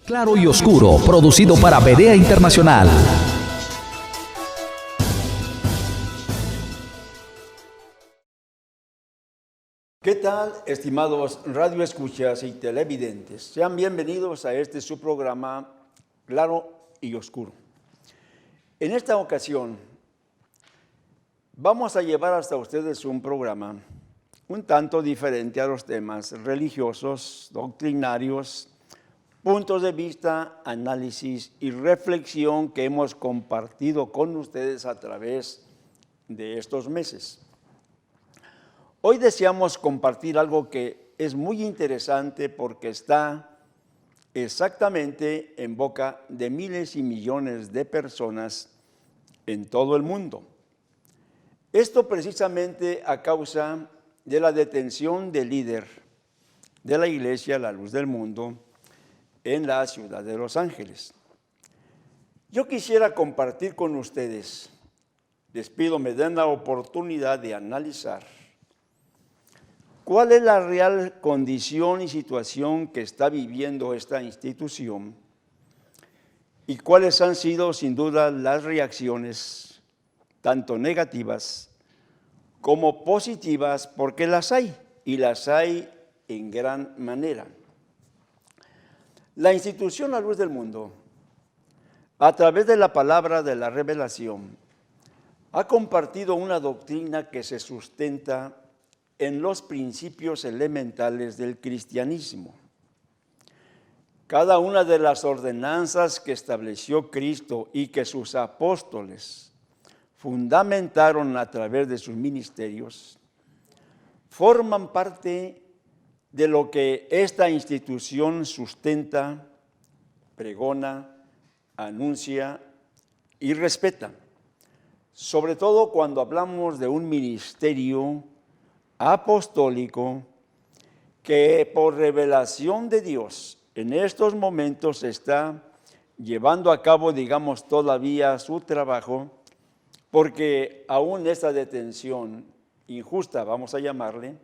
Claro y Oscuro, producido para Berea Internacional. ¿Qué tal, estimados radioescuchas y televidentes? Sean bienvenidos a este su programa Claro y Oscuro. En esta ocasión vamos a llevar hasta ustedes un programa un tanto diferente a los temas religiosos, doctrinarios, puntos de vista, análisis y reflexión que hemos compartido con ustedes a través de estos meses. Hoy deseamos compartir algo que es muy interesante porque está exactamente en boca de miles y millones de personas en todo el mundo. Esto precisamente a causa de la detención del líder de la Iglesia La Luz del Mundo en la ciudad de Los Ángeles. Yo quisiera compartir con ustedes, les pido me den la oportunidad de analizar cuál es la real condición y situación que está viviendo esta institución y cuáles han sido sin duda las reacciones, tanto negativas como positivas, porque las hay, y las hay en gran manera. La institución La Luz del Mundo, a través de la palabra de la revelación, ha compartido una doctrina que se sustenta en los principios elementales del cristianismo. Cada una de las ordenanzas que estableció Cristo y que sus apóstoles fundamentaron a través de sus ministerios, forman parte de lo que esta institución sustenta, pregona, anuncia y respeta. Sobre todo cuando hablamos de un ministerio apostólico que por revelación de Dios en estos momentos está llevando a cabo, digamos, todavía su trabajo, porque aún esta detención injusta, vamos a llamarle,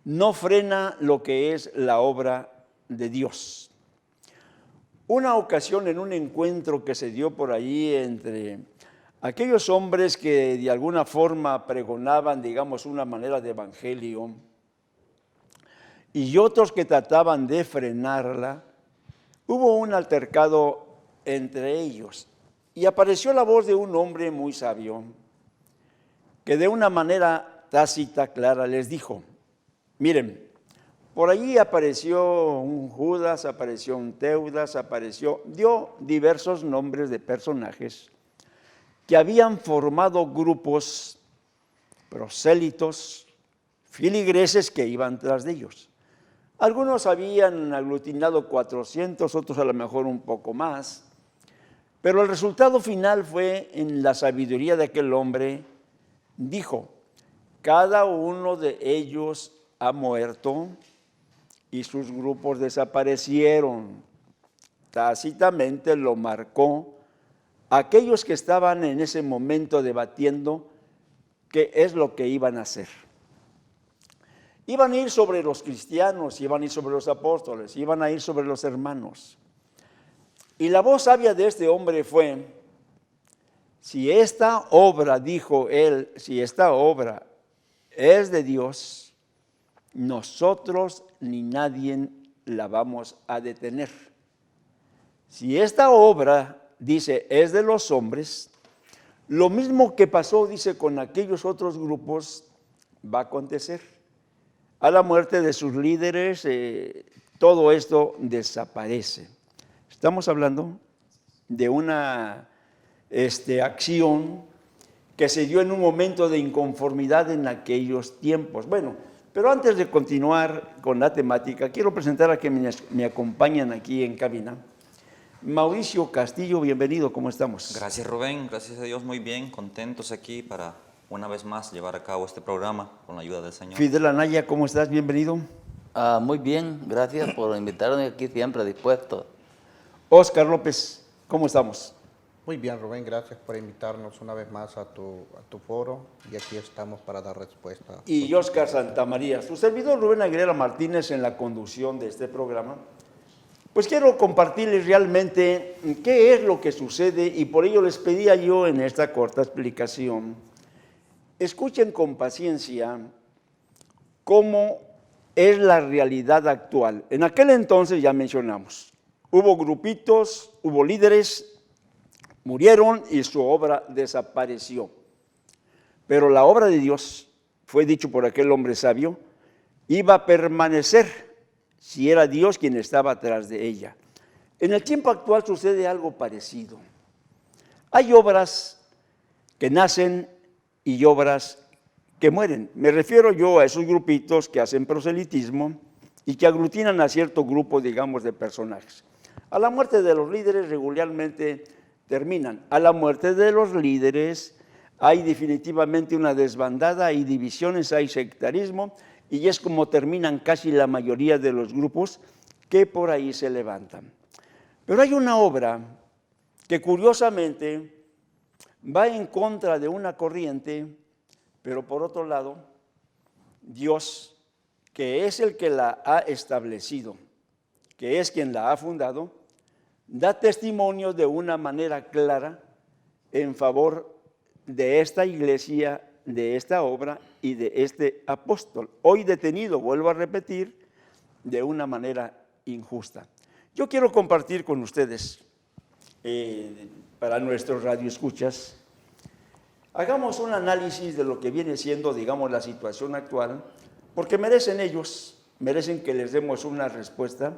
no frena lo que es la obra de Dios. Una ocasión en un encuentro que se dio por allí entre aquellos hombres que de alguna forma pregonaban, digamos, una manera de evangelio, y otros que trataban de frenarla, hubo un altercado entre ellos. Y apareció la voz de un hombre muy sabio, que de una manera tácita, clara, les dijo, miren, por allí apareció un Judas, apareció un Teudas, dio diversos nombres de personajes que habían formado grupos prosélitos, filigreses que iban tras de ellos. Algunos habían aglutinado 400, otros a lo mejor un poco más, pero el resultado final fue, en la sabiduría de aquel hombre, dijo, cada uno de ellos ha muerto y sus grupos desaparecieron. Tácitamente lo marcó aquellos que estaban en ese momento debatiendo qué es lo que iban a hacer. Iban a ir sobre los cristianos, iban a ir sobre los apóstoles, iban a ir sobre los hermanos. Y la voz sabia de este hombre fue, si esta obra, dijo él, si esta obra es de Dios, nosotros ni nadie la vamos a detener. Si esta obra, dice, es de los hombres, lo mismo que pasó, dice, con aquellos otros grupos, va a acontecer. A la muerte de sus líderes, todo esto desaparece. Estamos hablando de una acción que se dio en un momento de inconformidad en aquellos tiempos. Bueno, pero antes de continuar con la temática, quiero presentar a quienes me acompañan aquí en cabina. Mauricio Castillo, bienvenido, ¿cómo estamos? Gracias Rubén, gracias a Dios, muy bien, contentos aquí para una vez más llevar a cabo este programa con la ayuda del Señor. Fidel Anaya, ¿cómo estás? Bienvenido. Muy bien, gracias por invitarme aquí, siempre dispuesto. Oscar López, ¿cómo estamos? Muy bien, Rubén, gracias por invitarnos una vez más a tu foro y aquí estamos para dar respuesta. Y Oscar Santamaría, su servidor Rubén Aguilera Martínez en la conducción de este programa, Pues quiero compartirles realmente qué es lo que sucede y por ello les pedía yo en esta corta explicación, escuchen con paciencia cómo es la realidad actual. En aquel entonces ya mencionamos, hubo grupitos, hubo líderes, murieron y su obra desapareció. Pero la obra de Dios, fue dicho por aquel hombre sabio, iba a permanecer si era Dios quien estaba atrás de ella. En el tiempo actual sucede algo parecido. Hay obras que nacen y obras que mueren. Me refiero yo a esos grupitos que hacen proselitismo y que aglutinan a cierto grupo, digamos, de personajes. A la muerte de los líderes regularmente terminan. A la muerte de los líderes hay definitivamente una desbandada, hay divisiones, hay sectarismo, y es como terminan casi la mayoría de los grupos que por ahí se levantan. Pero hay una obra que curiosamente va en contra de una corriente, pero por otro lado, Dios, que es el que la ha establecido, que es quien la ha fundado, da testimonio de una manera clara en favor de esta iglesia, de esta obra y de este apóstol. Hoy detenido, vuelvo a repetir, de una manera injusta. Yo quiero compartir con ustedes, para nuestros radioescuchas, hagamos un análisis de lo que viene siendo, digamos, la situación actual, porque merecen ellos, merecen que les demos una respuesta,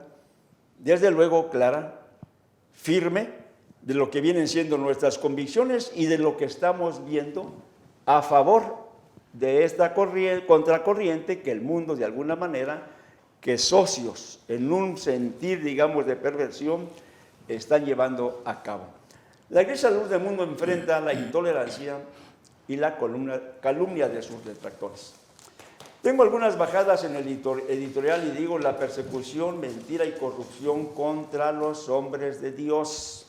desde luego clara, firme, de lo que vienen siendo nuestras convicciones y de lo que estamos viendo a favor de esta contracorriente que el mundo, de alguna manera, que socios en un sentir, digamos, de perversión, están llevando a cabo. La Iglesia Luz del Mundo enfrenta la intolerancia y la calumnia de sus detractores. Tengo algunas bajadas en el editorial y digo la persecución, mentira y corrupción contra los hombres de Dios.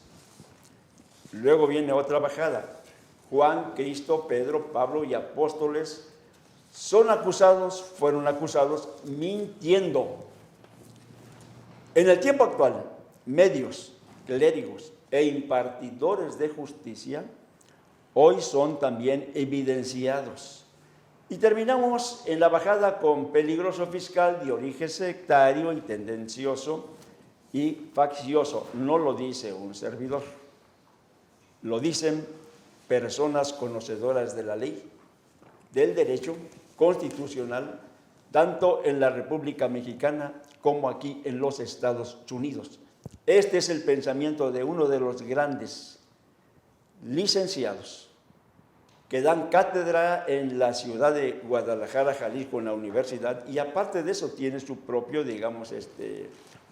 Luego viene otra bajada. Juan, Cristo, Pedro, Pablo y apóstoles fueron acusados mintiendo. En el tiempo actual, medios, clérigos e impartidores de justicia hoy son también evidenciados. Y terminamos en la bajada con peligroso fiscal de origen sectario y tendencioso y faccioso. No lo dice un servidor, lo dicen personas conocedoras de la ley, del derecho constitucional, tanto en la República Mexicana como aquí en los Estados Unidos. Este es el pensamiento de uno de los grandes licenciados que dan cátedra en la ciudad de Guadalajara, Jalisco, en la universidad, y aparte de eso tiene su propio, digamos,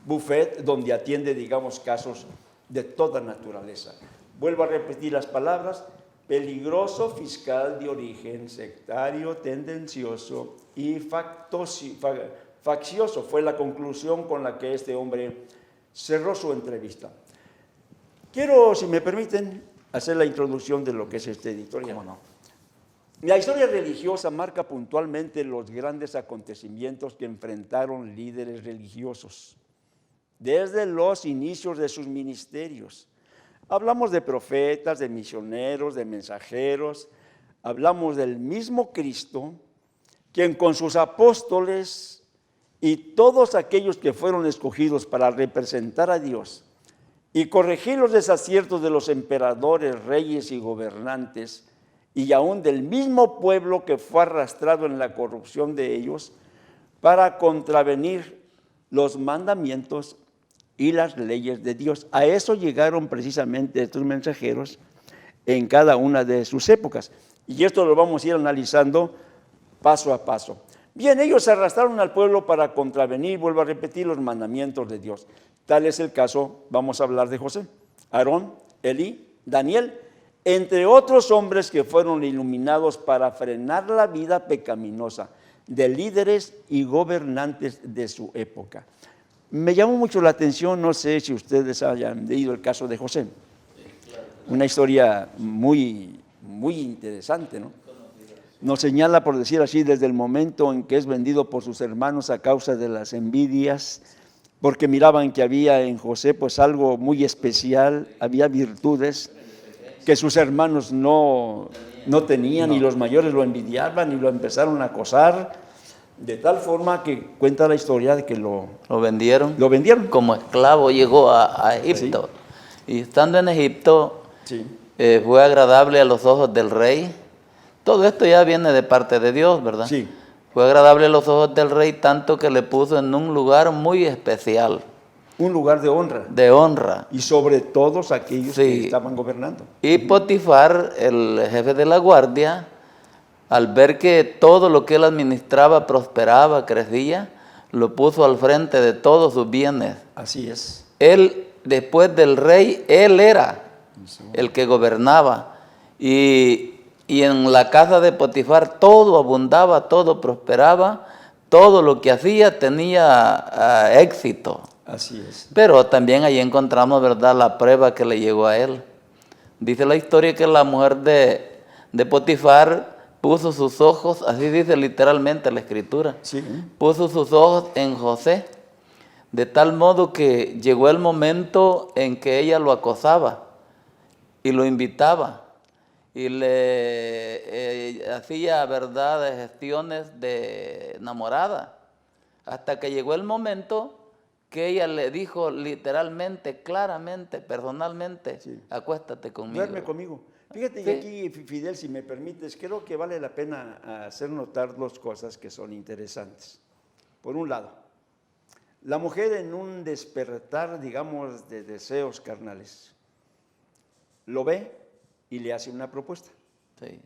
buffet donde atiende, digamos, casos de toda naturaleza. Vuelvo a repetir las palabras: peligroso fiscal de origen sectario, tendencioso y faccioso. Fue la conclusión con la que este hombre cerró su entrevista. Quiero, si me permiten, hacer la introducción de lo que es este editorial. ¿Cómo no? La historia religiosa marca puntualmente los grandes acontecimientos que enfrentaron líderes religiosos desde los inicios de sus ministerios. Hablamos de profetas, de misioneros, de mensajeros. Hablamos del mismo Cristo, quien con sus apóstoles y todos aquellos que fueron escogidos para representar a Dios y corregir los desaciertos de los emperadores, reyes y gobernantes, y aún del mismo pueblo que fue arrastrado en la corrupción de ellos, para contravenir los mandamientos y las leyes de Dios. A eso llegaron precisamente estos mensajeros en cada una de sus épocas. Y esto lo vamos a ir analizando paso a paso. Bien, ellos arrastraron al pueblo para contravenir, vuelvo a repetir, los mandamientos de Dios. Tal es el caso, vamos a hablar de José, Aarón, Elí, Daniel, entre otros hombres que fueron iluminados para frenar la vida pecaminosa de líderes y gobernantes de su época. Me llamó mucho la atención, no sé si ustedes hayan leído el caso de José. Una historia muy, muy interesante, ¿no? Nos señala, por decir así, desde el momento en que es vendido por sus hermanos a causa de las envidias porque miraban que había en José pues algo muy especial, había virtudes que sus hermanos no tenían, y los mayores lo envidiaban y lo empezaron a acosar, de tal forma que cuenta la historia de que lo vendieron. Lo vendieron. Como esclavo llegó a Egipto. Sí. Y estando en Egipto, Sí. Fue agradable a los ojos del rey. Todo esto ya viene de parte de Dios, ¿verdad? Sí. Fue agradable a los ojos del rey tanto que le puso en un lugar muy especial. Un lugar de honra. De honra. Y sobre todos aquellos Sí. que estaban gobernando. Y Potifar, el jefe de la guardia, al ver que todo lo que él administraba prosperaba, crecía, lo puso al frente de todos sus bienes. Así es. Él, después del rey, él era el que gobernaba. Y en la casa de Potifar todo abundaba, todo prosperaba, todo lo que hacía tenía éxito. Así es. Pero también ahí encontramos, ¿verdad?, la prueba que le llegó a él. Dice la historia que la mujer de Potifar puso sus ojos, así dice literalmente la escritura, Sí. puso sus ojos en José, de tal modo que llegó el momento en que ella lo acosaba y lo invitaba y le hacía, ¿verdad?, gestiones de enamorada, hasta que llegó el momento que ella le dijo literalmente, claramente, personalmente, Sí. acuéstate conmigo. Duerme conmigo. Fíjate Sí. que aquí, Fidel, si me permites, creo que vale la pena hacer notar dos cosas que son interesantes. Por un lado, la mujer en un despertar, digamos, de deseos carnales, lo ve y le hace una propuesta. Sí,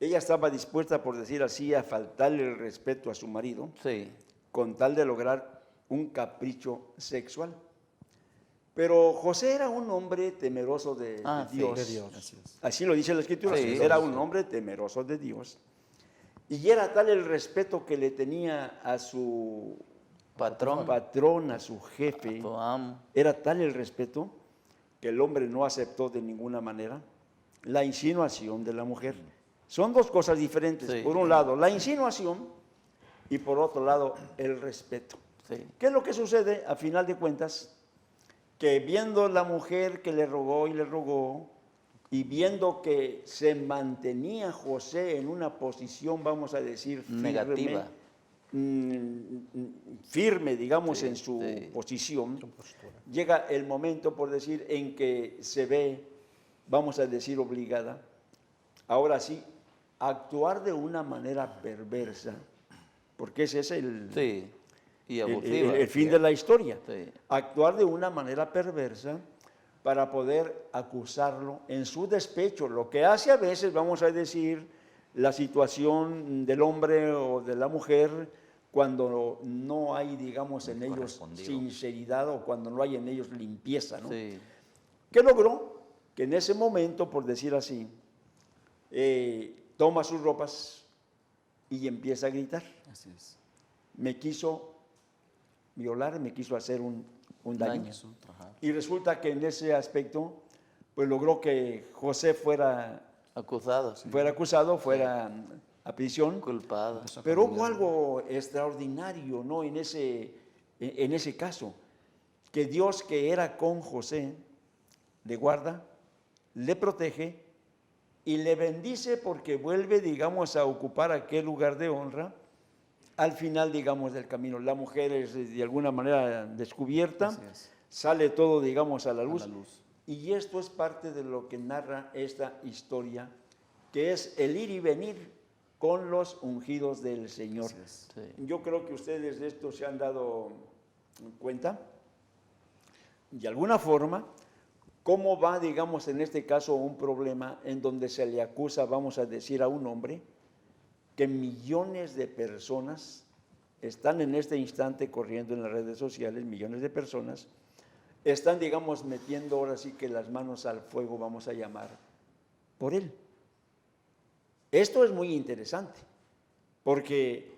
Ella estaba dispuesta, por decir así, a faltarle el respeto a su marido sí, con tal de lograr un capricho sexual. Pero José era un hombre temeroso de sí. Dios. De Dios. Así lo dice la Escritura. Sí. Era un hombre temeroso de Dios. Y era tal el respeto que le tenía a su patrón, a su jefe. tu amo. Era tal el respeto que el hombre no aceptó de ninguna manera la insinuación de la mujer. Son dos cosas diferentes. Sí. Por un lado, la insinuación, y por otro lado, el respeto. Sí, ¿Qué es lo que sucede a final de cuentas? Que viendo la mujer que le rogó y le rogó, y viendo que se mantenía José en una posición, vamos a decir, negativa. Firme, digamos, Sí, en su sí. posición, llega el momento, por decir, en que se ve, vamos a decir, obligada, ahora sí, a actuar de una manera perversa, porque ese es Sí, y abusiva. el fin de la historia. Sí. Actuar de una manera perversa para poder acusarlo en su despecho, lo que hace a veces, vamos a decir, la situación del hombre o de la mujer cuando no hay, digamos, en ellos Correspondido. sinceridad o cuando no hay en ellos limpieza, ¿no? Sí, ¿Qué logró? Que en ese momento, por decir así, toma sus ropas y empieza a gritar. Así es. Me quiso violar, me quiso hacer un daño. Daño. Ajá. Y resulta que en ese aspecto, pues logró que José fuera acusado, acusado, fuera a prisión. culpado. Pero hubo algo extraordinario, ¿no? En ese caso, que Dios, que era con José, le guarda, le protege y le bendice porque vuelve, digamos, a ocupar aquel lugar de honra al final, digamos, del camino. La mujer es de alguna manera descubierta, Así es. sale todo, digamos, a la A luz. la luz. Y esto es parte de lo que narra esta historia, que es el ir y venir con los ungidos del Señor. Así es. Sí. Yo creo que ustedes de esto se han dado cuenta, de alguna forma, cómo va, digamos, en este caso, un problema en donde se le acusa, vamos a decir, a un hombre, que millones de personas están en este instante corriendo en las redes sociales, millones de personas, están, digamos, metiendo ahora sí que las manos al fuego, vamos a llamar, por él. Esto es muy interesante, porque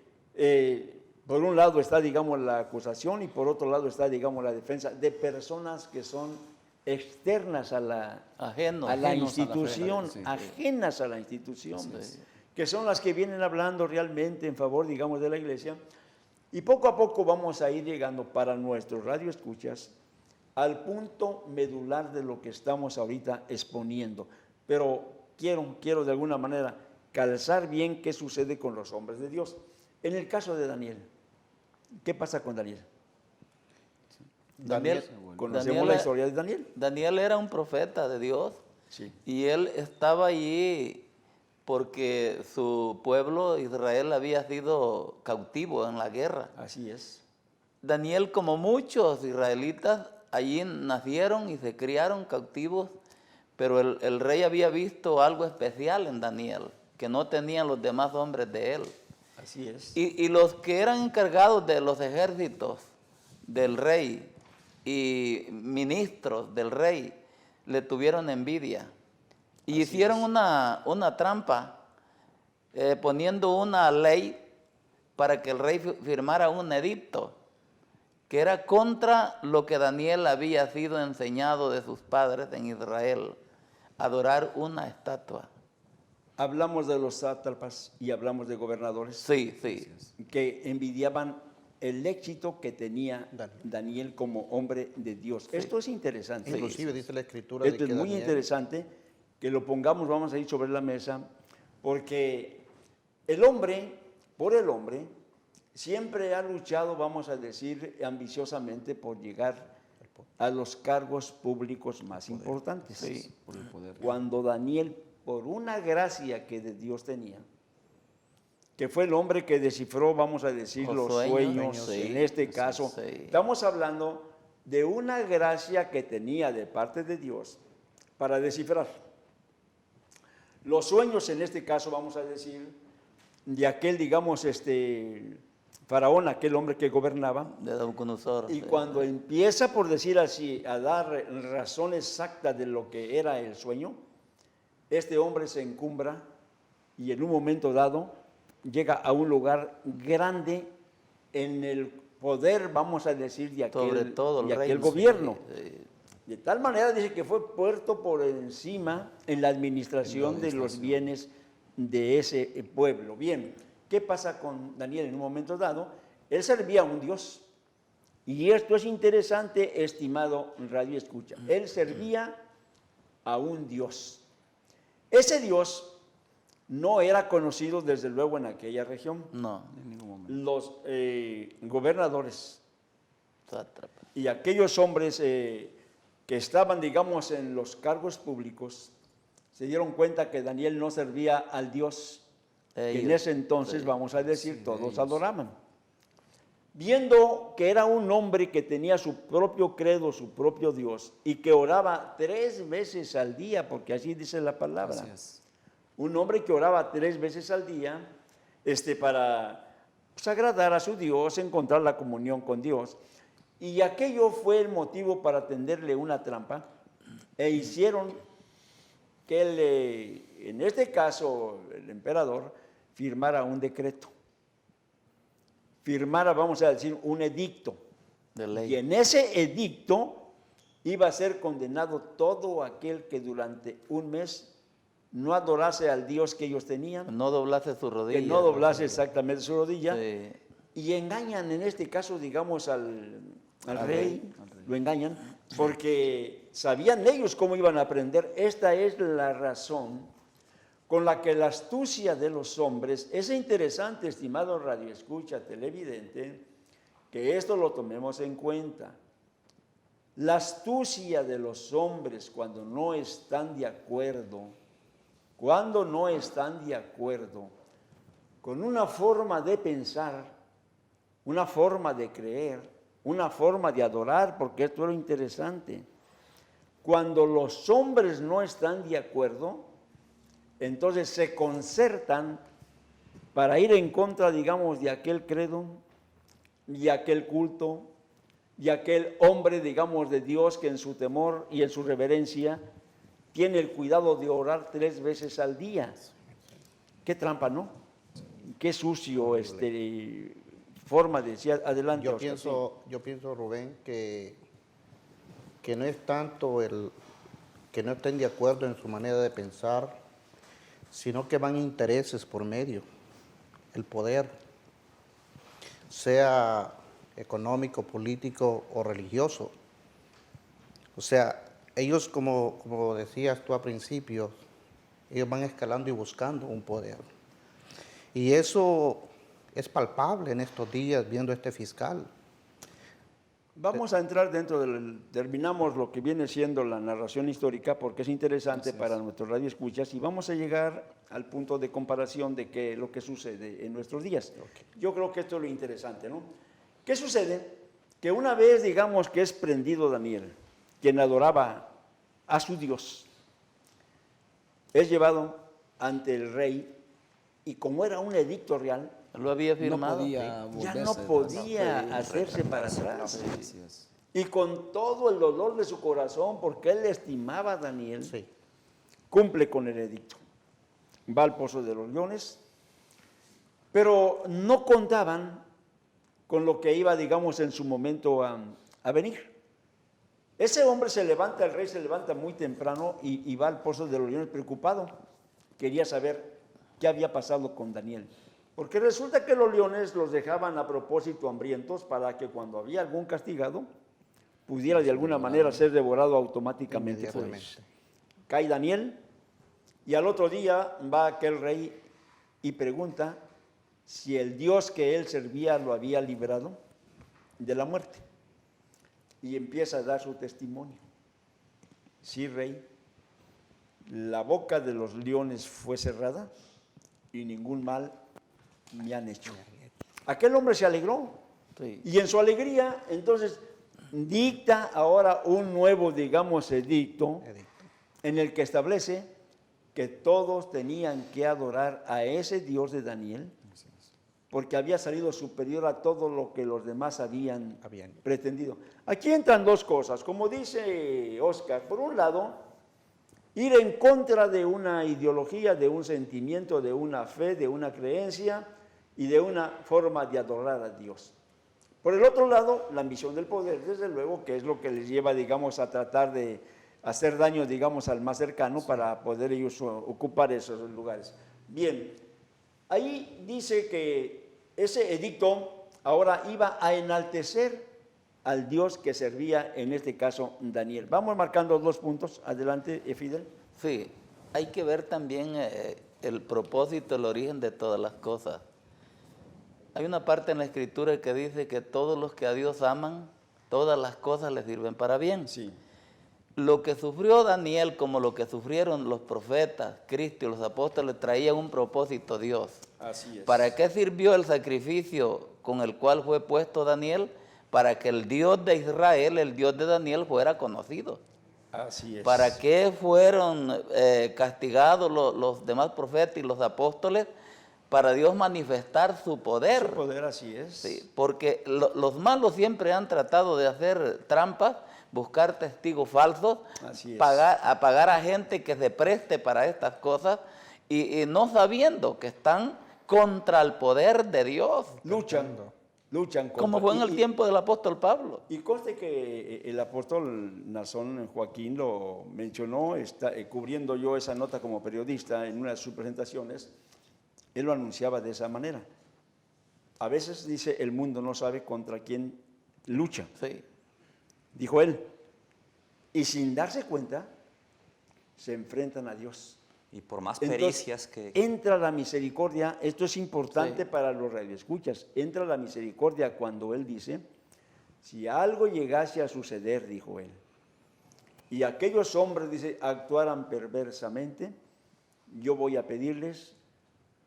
por un lado está, digamos, la acusación y por otro lado está, digamos, la defensa de personas que son externas a la Ajenos. a la ajenos a la fe de la institución, Dios, sí. ajenas a la institución, Así es. que son las que vienen hablando realmente en favor, digamos, de la iglesia. Y poco a poco vamos a ir llegando para nuestros radioescuchas al punto medular de lo que estamos ahorita exponiendo. Pero quiero de alguna manera calzar bien qué sucede con los hombres de Dios. En el caso de Daniel, ¿qué pasa con Daniel? Conocemos la historia de Daniel. Daniel era un profeta de Dios. Sí. Y él estaba allí porque su pueblo Israel había sido cautivo en la guerra. Así es. Daniel, como muchos israelitas, allí nacieron y se criaron cautivos, pero el rey había visto algo especial en Daniel, que no tenían los demás hombres de él. Así es. Y los que eran encargados de los ejércitos del rey y ministros del rey le tuvieron envidia. Y Así hicieron es. una trampa, poniendo una ley para que el rey firmara un edicto que era contra lo que Daniel había sido enseñado de sus padres en Israel, adorar una estatua. Hablamos de los sátrapas y hablamos de gobernadores Sí, sí. que envidiaban el éxito que tenía Daniel como hombre de Dios. Esto es interesante. Inclusive dice la escritura Esto de es que muy Daniel- interesante que lo pongamos, vamos a ir sobre la mesa, porque el hombre, por el hombre, siempre ha luchado, vamos a decir, ambiciosamente por llegar a los cargos públicos más importantes. Sí. Cuando Daniel, por una gracia que de Dios tenía, que fue el hombre que descifró, vamos a decir, los sueños, sí, en este caso, sí. estamos hablando de una gracia que tenía de parte de Dios para descifrar los sueños, en este caso, vamos a decir, de aquel, digamos, faraón, aquel hombre que gobernaba. De Nabucodonosor. Y sí. cuando empieza, por decir así, a dar razón exacta de lo que era el sueño, este hombre se encumbra y en un momento dado llega a un lugar grande en el poder, vamos a decir, de Sobre aquel, todo el de aquel reino, gobierno. sí, sí. De tal manera dice que fue puesto por encima en la administración de los bienes de ese pueblo. Bien, ¿qué pasa con Daniel en un momento dado? Él servía a un Dios. Y esto es interesante, estimado Radio Escucha. Él servía a un Dios. Ese Dios no era conocido desde luego en aquella región. No, Los gobernadores sátrapa. y aquellos hombres que estaban, digamos, en los cargos públicos, se dieron cuenta que Daniel no servía al Dios que en Ellos, ese entonces, sí. vamos a decir, todos adoraban. Viendo que era un hombre que tenía su propio credo, su propio Dios, y que oraba 3 veces al día, porque así dice la palabra. Un hombre que oraba 3 veces al día, para pues, agradar a su Dios, encontrar la comunión con Dios. Y aquello fue el motivo para tenderle una trampa, e hicieron que él, en este caso, el emperador, firmara un decreto. Firmara, vamos a decir, un edicto. De ley. Y en ese edicto iba a ser condenado todo aquel que durante un mes no adorase al Dios que ellos tenían, No doblase su rodilla. que no doblase exactamente su rodilla, Sí. y engañan en este caso, digamos, al rey, lo engañan, porque sabían ellos cómo iban a aprender. Esta es la razón con la que la astucia de los hombres, es interesante, estimado radioescucha, televidente, que esto lo tomemos en cuenta. La astucia de los hombres cuando no están de acuerdo, con una forma de pensar, una forma de creer, una forma de adorar, porque esto es lo interesante. Cuando los hombres no están de acuerdo, entonces se concertan para ir en contra, digamos, de aquel credo, y aquel culto, y aquel hombre, digamos, de Dios que en su temor y en su reverencia tiene el cuidado de orar 3 veces al día. Qué trampa, ¿no? Qué sucio forma de decir. Adelante, Yo Oscar, pienso, Rubén, que no es tanto que no estén de acuerdo en su manera de pensar, sino que van intereses por medio, el poder. sea económico, político o religioso. O sea, ellos, como decías tú al principio, ellos van escalando y buscando un poder. Y eso es palpable en estos días viendo este fiscal. Vamos a entrar dentro terminamos lo que viene siendo la narración histórica porque es interesante para nuestros radioescuchas y vamos a llegar al punto de comparación de lo que sucede en nuestros días. Yo creo que esto es lo interesante, ¿no? ¿Qué sucede? Que una vez, digamos, que es prendido Daniel, quien adoraba a su Dios, es llevado ante el rey y como era un edicto real, Lo había firmado. ya no podía hacerse para atrás. Y con todo el dolor de su corazón, porque él estimaba a Daniel, Sí. cumple con el edicto. Va al pozo de los leones, pero no contaban con lo que iba, digamos, en su momento a venir. Ese hombre se levanta, el rey se levanta muy temprano y va al pozo de los leones preocupado. Quería saber qué había pasado con Daniel. Porque resulta que los leones los dejaban a propósito hambrientos para que cuando había algún castigado pudiera de alguna manera ser devorado automáticamente por ellos. Cae Daniel y al otro día va aquel rey y pregunta si el Dios que él servía lo había librado de la muerte. Y empieza a dar su testimonio. Sí, rey, la boca de los leones fue cerrada y ningún mal me han hecho. Aquel hombre se alegró. Sí. Y en su alegría, entonces, dicta ahora un nuevo, digamos, edicto en el que establece que todos tenían que adorar a ese Dios de Daniel, porque había salido superior a todo lo que los demás habían pretendido. Aquí entran dos cosas, como dice Oscar. Por un lado, ir en contra de una ideología, de un sentimiento, de una fe, de una creencia y de una forma de adorar a Dios. Por el otro lado, la ambición del poder, desde luego, que es lo que les lleva, digamos, a tratar de hacer daño, digamos, al más cercano para poder ellos ocupar esos lugares. Bien, ahí dice que ese edicto ahora iba a enaltecer al Dios que servía, en este caso, Daniel. Vamos marcando dos puntos. Adelante, Fidel. Sí, hay que ver también el propósito, el origen de todas las cosas. Hay una parte en la Escritura que dice que todos los que a Dios aman, todas las cosas les sirven para bien. Sí. Lo que sufrió Daniel, como lo que sufrieron los profetas, Cristo y los apóstoles, traía un propósito Dios. Así es. ¿Para qué sirvió el sacrificio con el cual fue puesto Daniel? Para que el Dios de Israel, el Dios de Daniel, fuera conocido. Así es. ¿Para qué fueron castigados los demás profetas y los apóstoles? Para Dios manifestar su poder. Su poder, así es. Sí, porque los malos siempre han tratado de hacer trampas, buscar testigos falsos, Así es. pagar a gente que se preste para estas cosas y no sabiendo que están contra el poder de Dios. Luchan contra. Como fue en el tiempo del apóstol Pablo. Y conste que el apóstol Nazón Joaquín lo mencionó, cubriendo yo esa nota como periodista en una de sus presentaciones, él lo anunciaba de esa manera. A veces dice, el mundo no sabe contra quién lucha, Sí. dijo él, y sin darse cuenta, se enfrentan a Dios. Y por más Entonces, pericias que... entra la misericordia, esto es importante Sí. para los radioescuchas, entra la misericordia cuando él dice, si algo llegase a suceder, dijo él, y aquellos hombres, dice, actuaran perversamente, yo voy a pedirles,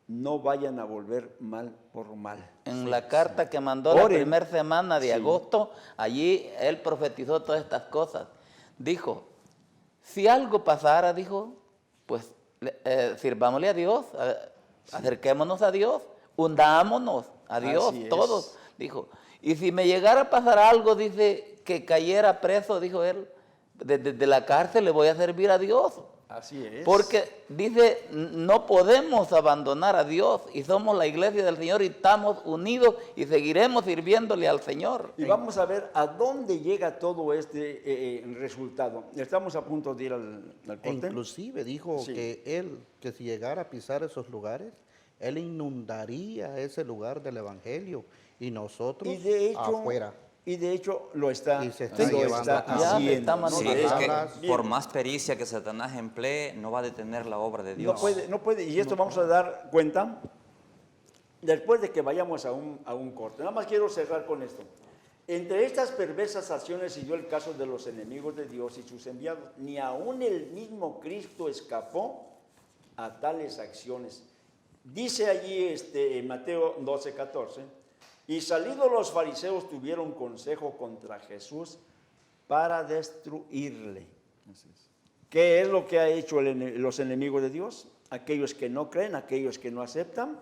no vayan a volver mal por mal. En la carta que mandó la Oren. primera semana de Sí. agosto, allí él profetizó todas estas cosas. Dijo, si algo pasara, dijo, pues sirvámosle a Dios, acerquémonos a Dios, hundámonos a Dios, Así es. todos, dijo. Y si me llegara a pasar algo, dice, que cayera preso, dijo él, desde la cárcel le voy a servir a Dios. Así es. Porque dice, no podemos abandonar a Dios y somos la iglesia del Señor y estamos unidos y seguiremos sirviéndole al Señor. Y vamos a ver a dónde llega todo este resultado. Estamos a punto de ir al E corte. inclusive dijo Sí. que si llegara a pisar esos lugares, él inundaría ese lugar del Evangelio y nosotros Y de hecho, afuera. lo está, Y se está lo llevando está a cabo. Ya haciendo. está ¿no? Sí, manejando. es que Palabras. por más pericia que Satanás emplee, no va a detener la obra de Dios. No puede, y esto vamos a dar cuenta después de que vayamos a un corte. Nada más quiero cerrar con esto. Entre estas perversas acciones siguió el caso de los enemigos de Dios y sus enviados. Ni aun el mismo Cristo escapó a tales acciones. Dice allí en Mateo 12:14, y salidos los fariseos tuvieron consejo contra Jesús para destruirle. ¿Qué es lo que ha hecho los enemigos de Dios? Aquellos que no creen, aquellos que no aceptan,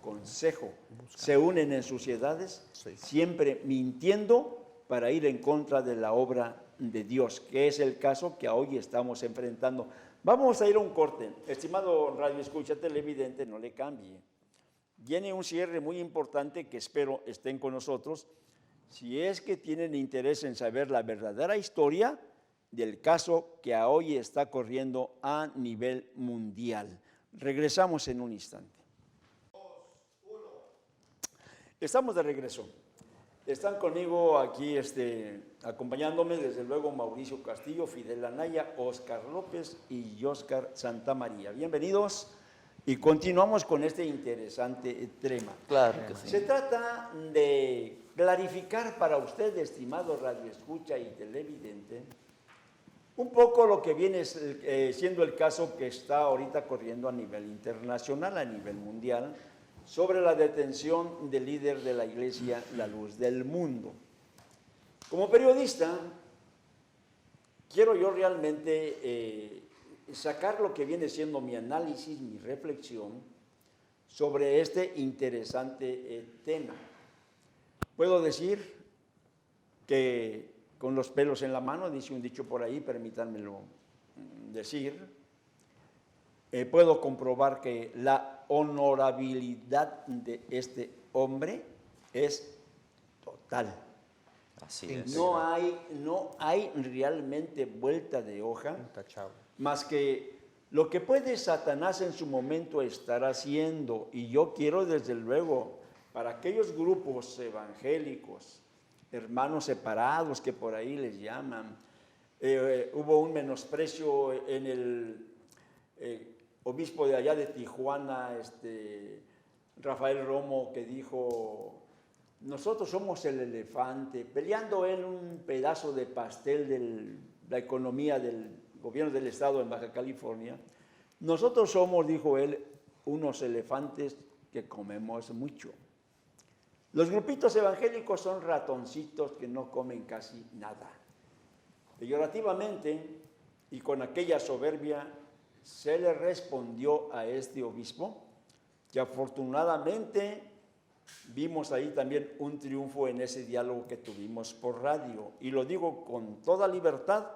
consejo. Se unen en sociedades, siempre mintiendo para ir en contra de la obra de Dios, que es el caso que hoy estamos enfrentando. Vamos a ir a un corte. Estimado radio escucha televidente, no le cambie. Viene un cierre muy importante que espero estén con nosotros. Si es que tienen interés en saber la verdadera historia del caso que hoy está corriendo a nivel mundial. Regresamos en un instante. Estamos de regreso. Están conmigo aquí acompañándome, desde luego, Mauricio Castillo, Fidel Anaya, Oscar López y Oscar Santamaría. Bienvenidos y continuamos con este interesante tema. Claro que sí. Se trata de clarificar para usted, estimado radioescucha y televidente, un poco lo que viene siendo el caso que está ahorita corriendo a nivel internacional, a nivel mundial, sobre la detención del líder de la Iglesia, la Luz del Mundo. Como periodista, quiero yo realmente sacar lo que viene siendo mi análisis, mi reflexión sobre este interesante tema. Puedo decir que con los pelos en la mano, dice un dicho por ahí, permítanmelo decir, puedo comprobar que la honorabilidad de este hombre es total. Así es. No hay realmente vuelta de hoja, Intachable. más que lo que puede Satanás en su momento estar haciendo. Y yo quiero, desde luego, para aquellos grupos evangélicos, hermanos separados que por ahí les llaman, hubo un menosprecio en el obispo de allá de Tijuana, Rafael Romo, que dijo: nosotros somos el elefante, peleando él un pedazo de pastel de la economía del gobierno del estado en Baja California. Nosotros somos, dijo él, unos elefantes que comemos mucho. Los grupitos evangélicos son ratoncitos que no comen casi nada. Peyorativamente y con aquella soberbia se le respondió a este obispo, que afortunadamente vimos ahí también un triunfo en ese diálogo que tuvimos por radio. Y lo digo con toda libertad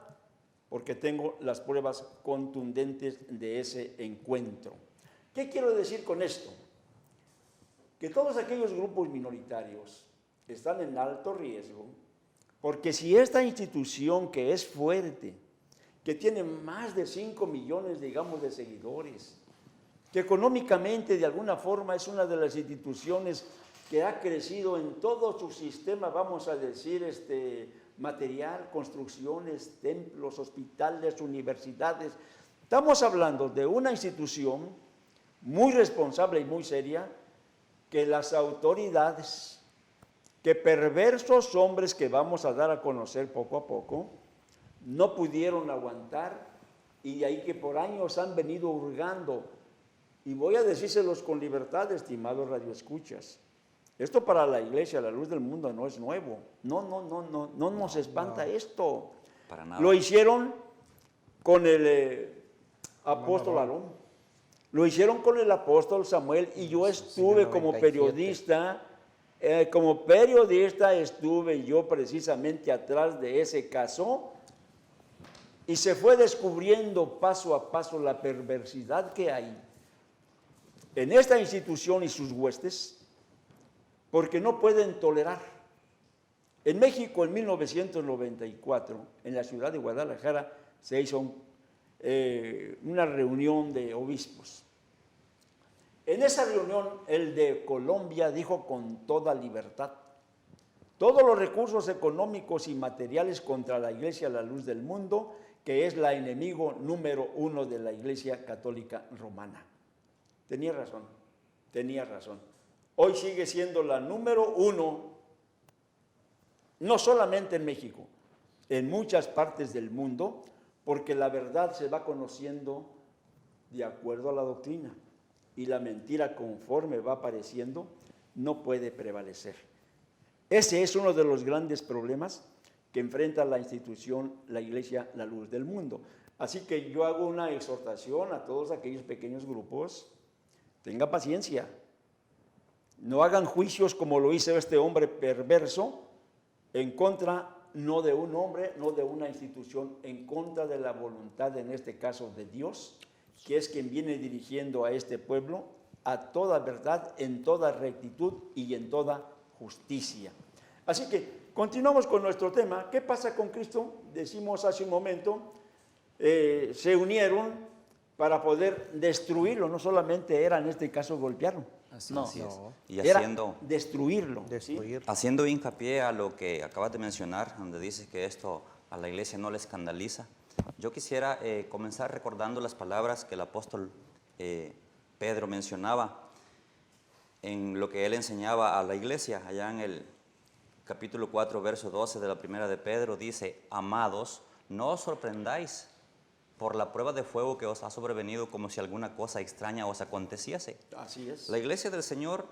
porque tengo las pruebas contundentes de ese encuentro. ¿Qué quiero decir con esto? Que todos aquellos grupos minoritarios están en alto riesgo, porque si esta institución, que es fuerte, que tiene más de 5 millones, digamos, de seguidores, que económicamente de alguna forma es una de las instituciones que ha crecido en todo su sistema, vamos a decir, material, construcciones, templos, hospitales, universidades. Estamos hablando de una institución muy responsable y muy seria, que las autoridades, que perversos hombres que vamos a dar a conocer poco a poco, no pudieron aguantar, y de ahí que por años han venido hurgando. Y voy a decírselos con libertad, estimados radioescuchas. Esto para la Iglesia, la Luz del Mundo, no es nuevo. No nos espanta esto. Para nada. Lo hicieron con el apóstol Aarón. Lo hicieron con el apóstol Samuel, y yo estuve como periodista, estuve yo precisamente atrás de ese caso, y se fue descubriendo paso a paso la perversidad que hay en esta institución y sus huestes, porque no pueden tolerar. En México, en 1994, en la ciudad de Guadalajara, se hizo una reunión de obispos. En esa reunión, el de Colombia dijo con toda libertad: todos los recursos económicos y materiales contra la Iglesia La Luz del Mundo, que es la enemigo número 1 de la Iglesia Católica Romana. Tenía razón, tenía razón. Hoy sigue siendo la número 1, no solamente en México, en muchas partes del mundo, porque la verdad se va conociendo de acuerdo a la doctrina, y la mentira, conforme va apareciendo, no puede prevalecer. Ese es uno de los grandes problemas que enfrenta la institución, la Iglesia La Luz del Mundo. Así que yo hago una exhortación a todos aquellos pequeños grupos: tengan paciencia, no hagan juicios como lo hizo este hombre perverso, en contra no de un hombre, no de una institución, en contra de la voluntad, en este caso de Dios, que es quien viene dirigiendo a este pueblo a toda verdad, en toda rectitud y en toda justicia. Así que continuamos con nuestro tema. ¿Qué pasa con Cristo? Decimos hace un momento, se unieron para poder destruirlo, no solamente era en este caso golpearlo, No. Así es. Y era haciendo, destruirlo. ¿sí? Destruir. haciendo hincapié a lo que acabas de mencionar, donde dices que esto a la iglesia no le escandaliza, yo quisiera comenzar recordando las palabras que el apóstol Pedro mencionaba en lo que él enseñaba a la iglesia. Allá en el capítulo 4, verso 12 de la primera de Pedro, dice: amados, no os sorprendáis por la prueba de fuego que os ha sobrevenido, como si alguna cosa extraña os aconteciese. Así es. La iglesia del Señor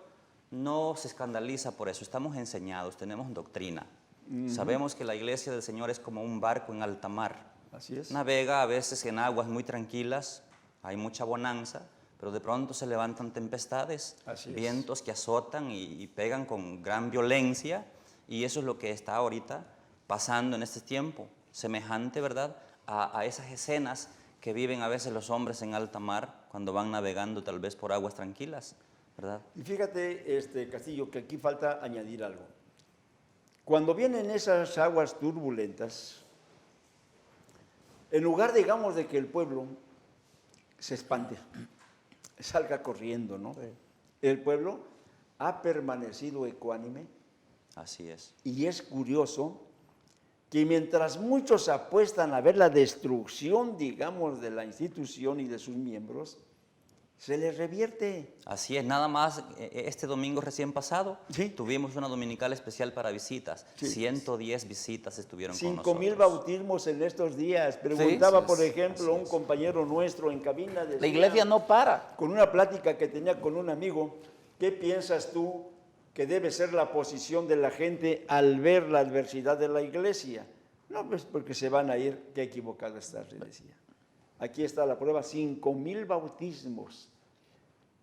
no se escandaliza por eso. Estamos enseñados, tenemos doctrina. Sabemos que la iglesia del Señor es como un barco en alta mar. Así es. Navega a veces en aguas muy tranquilas, hay mucha bonanza, pero de pronto se levantan tempestades, Así es. vientos que azotan y pegan con gran violencia, y eso es lo que está ahorita pasando en este tiempo, semejante, ¿verdad?, a esas escenas que viven a veces los hombres en alta mar cuando van navegando tal vez por aguas tranquilas, ¿verdad? Y fíjate, Castillo, que aquí falta añadir algo. Cuando vienen esas aguas turbulentas, en lugar, digamos, de que el pueblo se espante, salga corriendo, ¿no? Sí. El pueblo ha permanecido ecuánime, Así es. y es curioso que mientras muchos apuestan a ver la destrucción, digamos, de la institución y de sus miembros, se les revierte. Así es, nada más este domingo recién pasado Sí. tuvimos una dominical especial para visitas. Sí. 110 visitas estuvieron con 5,000 nosotros. bautismos en estos días. Preguntaba, Sí, por sí, ejemplo, así un es. compañero nuestro en cabina. Decía, La iglesia no para. con una plática que tenía con un amigo: ¿qué piensas tú que debe ser la posición de la gente al ver la adversidad de la iglesia? No, pues porque se van a ir. Qué equivocado estás, le decía. Aquí está la prueba: 5,000 bautismos.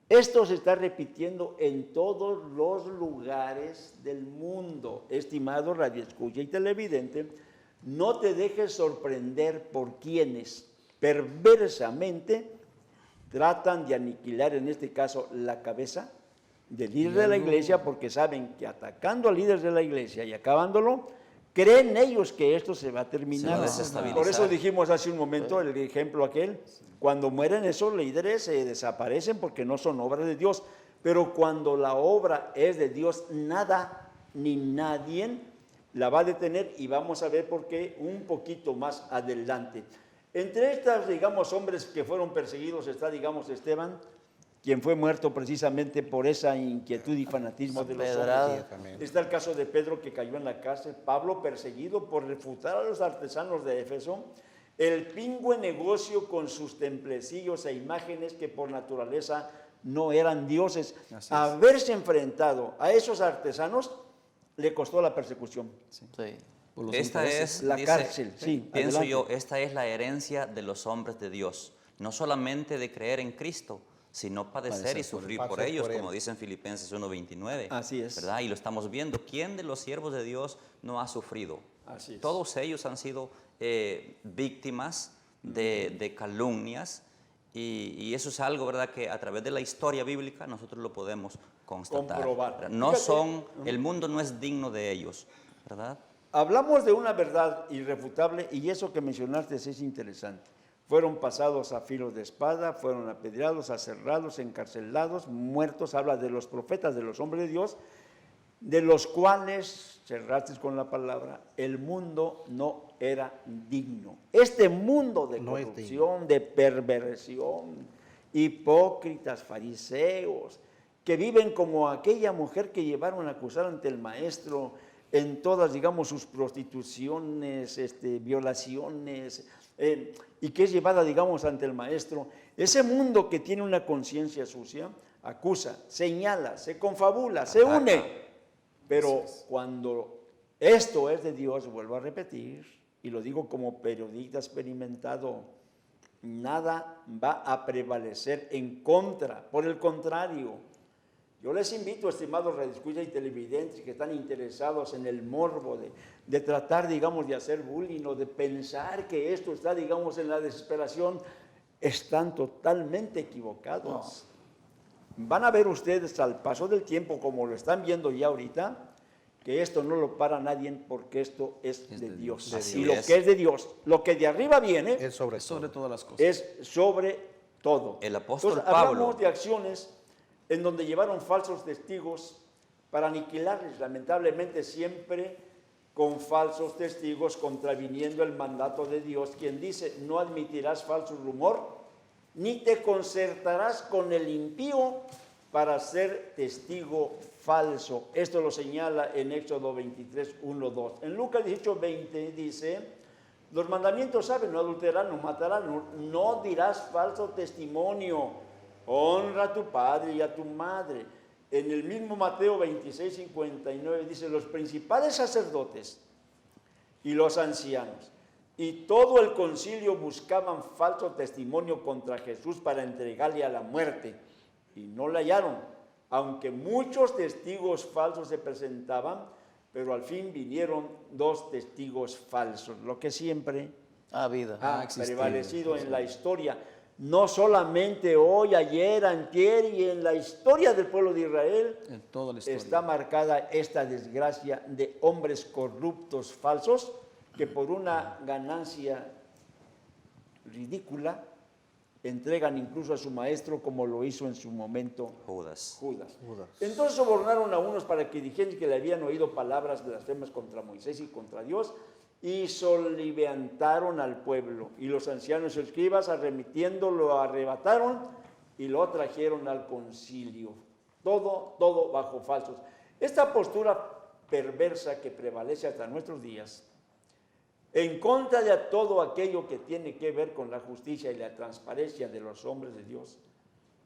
Esto se está repitiendo en todos los lugares del mundo. Estimado radioescucha y televidente, no te dejes sorprender por quienes perversamente tratan de aniquilar, en este caso, la cabeza del líder de la iglesia, porque saben que atacando al líder de la iglesia y acabándolo, creen ellos que esto se va a terminar. Se va a desestabilizar. Por eso dijimos hace un momento el ejemplo aquel: cuando mueren esos líderes se desaparecen porque no son obra de Dios, pero cuando la obra es de Dios, nada ni nadie la va a detener, y vamos a ver por qué un poquito más adelante. Entre estas, digamos, hombres que fueron perseguidos está, digamos, Esteban, quien fue muerto precisamente por esa inquietud y fanatismo de los Pedrada. hombres. Sí, también. Está el caso de Pedro, que cayó en la cárcel. Pablo, perseguido por refutar a los artesanos de Éfeso. El pingüe negocio con sus templecillos e imágenes que por naturaleza no eran dioses. Así es. Haberse enfrentado a esos artesanos le costó la persecución. Sí. Por los Esta intereses. es, La dice, cárcel, sí, pienso adelante. yo, esta es la herencia de los hombres de Dios. No solamente de creer en Cristo, sino padecer y sufrir por padecer ellos, por él. como dice en Filipenses 1:29. Así es. ¿Verdad? Y lo estamos viendo. ¿Quién de los siervos de Dios no ha sufrido? Así es. Todos ellos han sido víctimas de calumnias, y eso es algo, ¿verdad?, que a través de la historia bíblica nosotros lo podemos constatar. Comprobar. ¿Verdad? No Fíjate. son, el mundo no es digno de ellos, ¿verdad? Hablamos de una verdad irrefutable, y eso que mencionaste es interesante. fueron pasados a filo de espada, fueron apedreados, aserrados, encarcelados, muertos. Habla de los profetas, de los hombres de Dios, de los cuales, cerraste con la palabra, el mundo no era digno. Este mundo de No es corrupción, de perversión, hipócritas, fariseos, que viven como aquella mujer que llevaron a acusar ante el maestro en todas, digamos, sus prostituciones, violaciones, y que es llevada, digamos, ante el maestro. Ese mundo que tiene una conciencia sucia, acusa, señala, se confabula, se une. Pero cuando esto es de Dios, vuelvo a repetir, y lo digo como periodista experimentado, nada va a prevalecer en contra. Por el contrario, yo les invito, estimados radioescuchas y televidentes que están interesados en el morbo de tratar, digamos, de hacer bullying o de pensar que esto está, digamos, en la desesperación, están totalmente equivocados. Van a ver ustedes al paso del tiempo, como lo están viendo ya ahorita, que esto no lo para nadie porque esto es de Dios. Así Y lo es. que es de Dios, lo que de arriba viene, Es sobre todas las cosas. es sobre todo. El apóstol Entonces, Pablo. hablamos de acciones en donde llevaron falsos testigos para aniquilarles, lamentablemente siempre con falsos testigos, contraviniendo el mandato de Dios, quien dice: no admitirás falso rumor, ni te concertarás con el impío para ser testigo falso. Esto lo señala en Éxodo 23, 1, 2. En Lucas 18, 20 dice: los mandamientos saben, no adulterarás, no matarás, no dirás falso testimonio, honra a tu padre y a tu madre. En el mismo Mateo 26, 59 dice: los principales sacerdotes y los ancianos y todo el concilio buscaban falso testimonio contra Jesús para entregarle a la muerte, y no le hallaron, aunque muchos testigos falsos se presentaban, pero al fin vinieron 2 testigos falsos, lo que siempre Vida. ha existido. prevalecido en la historia, no solamente hoy, ayer, antier, y en la historia del pueblo de Israel. En toda la historia. Está marcada esta desgracia de hombres corruptos, falsos, que por una ganancia ridícula entregan incluso a su maestro, como lo hizo en su momento Judas. Judas. Entonces sobornaron a unos para que dijeran que le habían oído palabras blasfemas contra Moisés y contra Dios, y soliviantaron al pueblo. Y los ancianos y escribas, arremitiendo, lo arrebataron y lo trajeron al concilio. Todo bajo falsos. Esta postura perversa que prevalece hasta nuestros días, en contra de todo aquello que tiene que ver con la justicia y la transparencia de los hombres de Dios.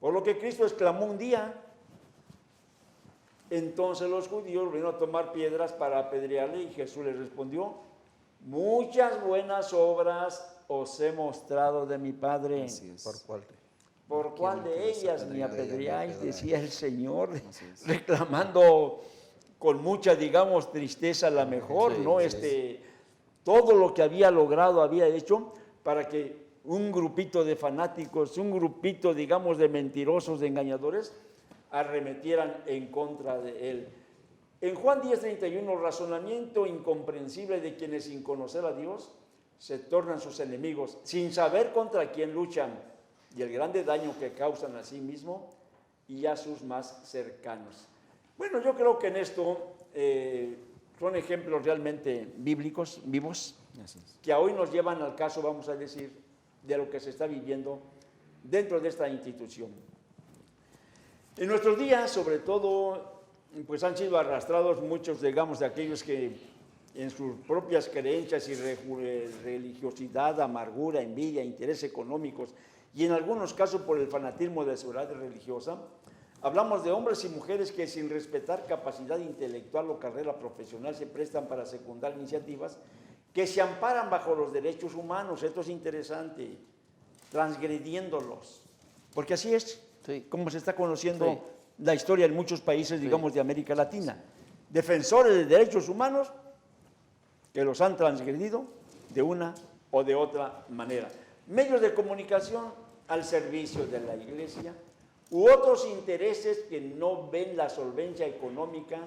Por lo que Cristo exclamó un día. Entonces los judíos vinieron a tomar piedras para apedrearle, y Jesús les respondió: muchas buenas obras os he mostrado de mi Padre. Así es. ¿Por cuál de ellas me apedreáis? Decía el Señor, Así es. reclamando con mucha, digamos, tristeza, la mejor, Sí, ¿no? Todo lo que había logrado, había hecho para que un grupito de fanáticos, un grupito, digamos, de mentirosos, de engañadores, arremetieran en contra de él. En Juan 10:31, razonamiento incomprensible de quienes sin conocer a Dios se tornan sus enemigos, sin saber contra quién luchan, y el grande daño que causan a sí mismos y a sus más cercanos. Bueno, yo creo que en esto son ejemplos realmente bíblicos, vivos, Así es. que hoy nos llevan al caso, vamos a decir, de lo que se está viviendo dentro de esta institución. En nuestros días, sobre todo, pues han sido arrastrados muchos, digamos, de aquellos que en sus propias creencias y religiosidad, amargura, envidia, intereses económicos, y en algunos casos por el fanatismo de la seguridad religiosa. Hablamos de hombres y mujeres que, sin respetar capacidad intelectual o carrera profesional, se prestan para secundar iniciativas que se amparan bajo los derechos humanos. Esto es interesante, transgrediéndolos, porque así es como se está conociendo la historia en muchos países, digamos, de América Latina. Defensores de derechos humanos que los han transgredido de una o de otra manera. Medios de comunicación al servicio de la iglesia, u otros intereses que no ven la solvencia económica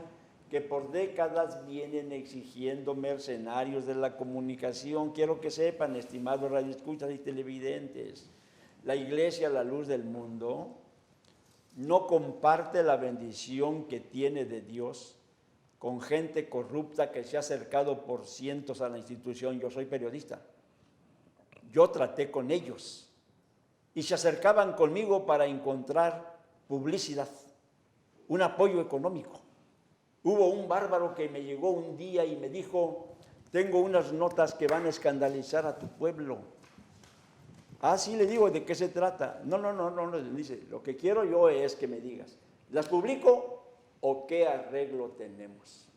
que por décadas vienen exigiendo mercenarios de la comunicación. Quiero que sepan, estimados radioescuchas y televidentes, la Iglesia, la luz del mundo, no comparte la bendición que tiene de Dios con gente corrupta que se ha acercado por cientos a la institución. Yo soy periodista. Yo traté con ellos y se acercaban conmigo para encontrar publicidad, un apoyo económico. Hubo un bárbaro que me llegó un día y me dijo: tengo unas notas que van a escandalizar a tu pueblo. Ah, sí, le digo, ¿de qué se trata? No, dice, lo que quiero yo es que me digas, ¿las publico o qué arreglo tenemos?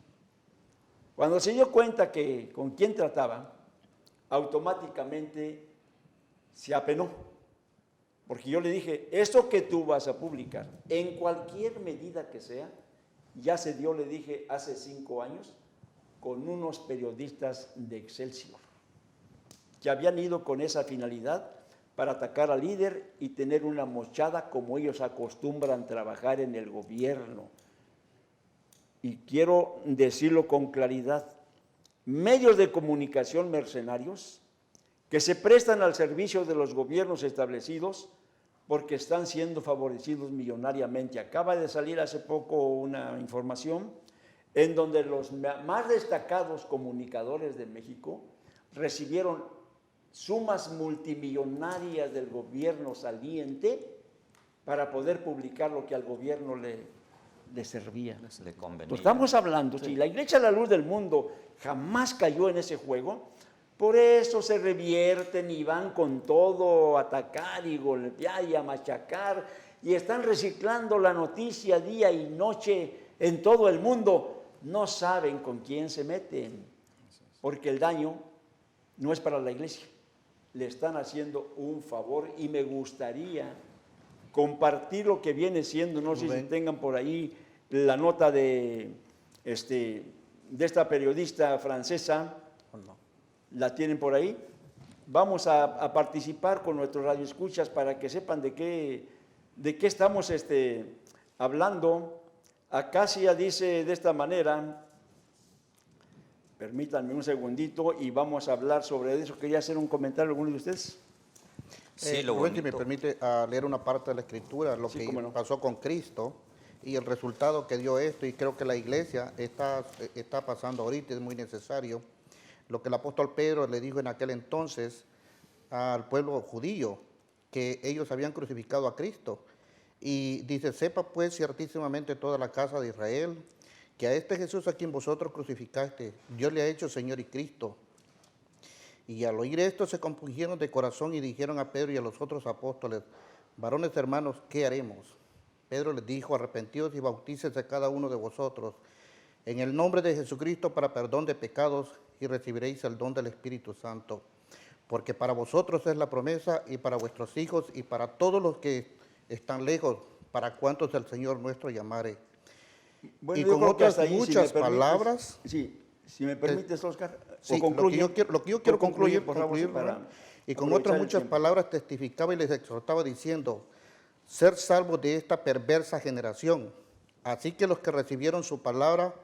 Cuando se dio cuenta que con quién trataba, automáticamente se apenó, porque yo le dije, eso que tú vas a publicar, en cualquier medida que sea, ya se dio, le dije, hace 5 años, con unos periodistas de Excelsior, que habían ido con esa finalidad para atacar al líder y tener una mochada como ellos acostumbran trabajar en el gobierno. Y quiero decirlo con claridad, medios de comunicación mercenarios que se prestan al servicio de los gobiernos establecidos porque están siendo favorecidos millonariamente. Acaba de salir hace poco una información en donde los más destacados comunicadores de México recibieron sumas multimillonarias del gobierno saliente para poder publicar lo que al gobierno le servía. Le convenía. Entonces, estamos hablando, si la Iglesia, la luz del mundo, jamás cayó en ese juego, por eso se revierten y van con todo a atacar y golpear y a machacar y están reciclando la noticia día y noche en todo el mundo. No saben con quién se meten, porque el daño no es para la Iglesia. Le están haciendo un favor y me gustaría compartir lo que viene siendo, no sé si tengan por ahí la nota de esta periodista francesa, la tienen por ahí. Vamos a participar con nuestros radioescuchas para que sepan de qué estamos hablando. Acacia dice de esta manera, permítanme un segundito y vamos a hablar sobre eso. ¿Quería hacer un comentario alguno de ustedes? Sí, lo Rubén, si bonito. me permite leer una parte de la Escritura, lo Sí, que cómo no. pasó con Cristo y el resultado que dio esto, y creo que la Iglesia está pasando ahorita, es muy necesario. Lo que el apóstol Pedro le dijo en aquel entonces al pueblo judío, que ellos habían crucificado a Cristo. Y dice, sepa pues ciertísimamente toda la casa de Israel, que a este Jesús a quien vosotros crucificaste, Dios le ha hecho Señor y Cristo. Y al oír esto se compungieron de corazón y dijeron a Pedro y a los otros apóstoles, varones hermanos, ¿qué haremos? Pedro les dijo, arrepentidos y bautícese cada uno de vosotros en el nombre de Jesucristo para perdón de pecados y recibiréis el don del Espíritu Santo. Porque para vosotros es la promesa y para vuestros hijos y para todos los que están lejos, para cuantos el Señor nuestro llamare. Bueno, y yo con creo que otras hasta ahí, muchas si me permites, palabras. Sí, si me permites, Oscar, Sí, o concluye. lo que yo quiero O concluye, concluir, por favor, concluir, para ¿verdad? Y con aprovechar otras el muchas tiempo. palabras testificaba y les exhortaba diciendo, ser salvos de esta perversa generación. Así que los que recibieron su palabra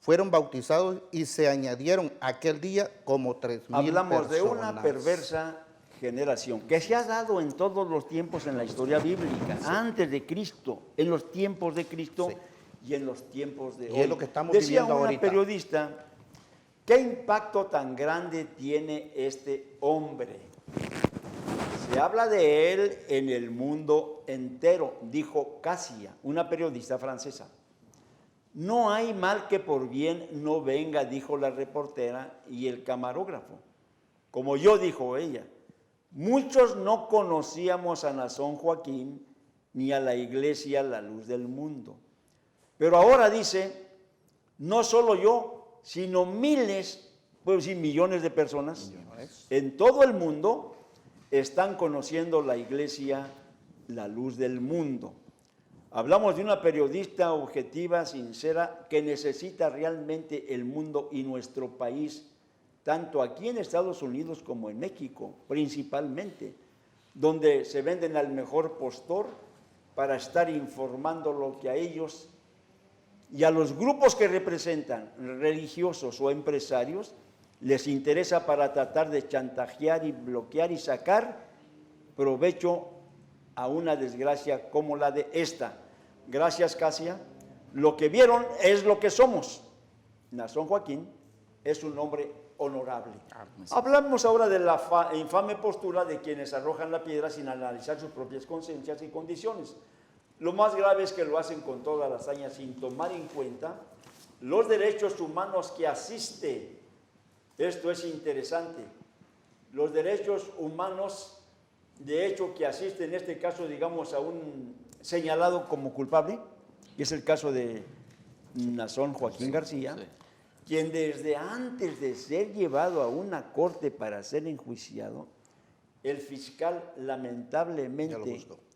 fueron bautizados y se añadieron aquel día como 3,000 Hablamos de una personas. perversa generación que se ha dado en todos los tiempos en la historia bíblica, antes de Cristo, en los tiempos de Cristo y en los tiempos de hoy. Y es lo que estamos Decía viviendo una ahorita. periodista, ¿qué impacto tan grande tiene este hombre? Se habla de él en el mundo entero, dijo Cassia, una periodista francesa. No hay mal que por bien no venga, dijo la reportera y el camarógrafo. Como yo, dijo ella, muchos no conocíamos a Nazón Joaquín ni a la Iglesia La Luz del Mundo. Pero ahora dice, no solo yo, sino miles, puedo decir millones de personas en todo el mundo están conociendo la Iglesia La Luz del Mundo. Hablamos de una periodista objetiva, sincera, que necesita realmente el mundo y nuestro país, tanto aquí en Estados Unidos como en México, principalmente, donde se venden al mejor postor para estar informando lo que a ellos Y a los grupos que representan, religiosos o empresarios, les interesa para tratar de chantajear y bloquear y sacar provecho a una desgracia como la de esta. Gracias, Casia. Lo que vieron es lo que somos. Nazón Joaquín es un hombre honorable. Hablamos ahora de la infame postura de quienes arrojan la piedra sin analizar sus propias conciencias y condiciones. Lo más grave es que lo hacen con toda la hazaña sin tomar en cuenta los derechos humanos que asiste. Esto es interesante. Los derechos humanos, de hecho, que asiste en este caso, digamos, a un señalado como culpable, que es el caso de Nazón Joaquín García, quien desde antes de ser llevado a una corte para ser enjuiciado, el fiscal lamentablemente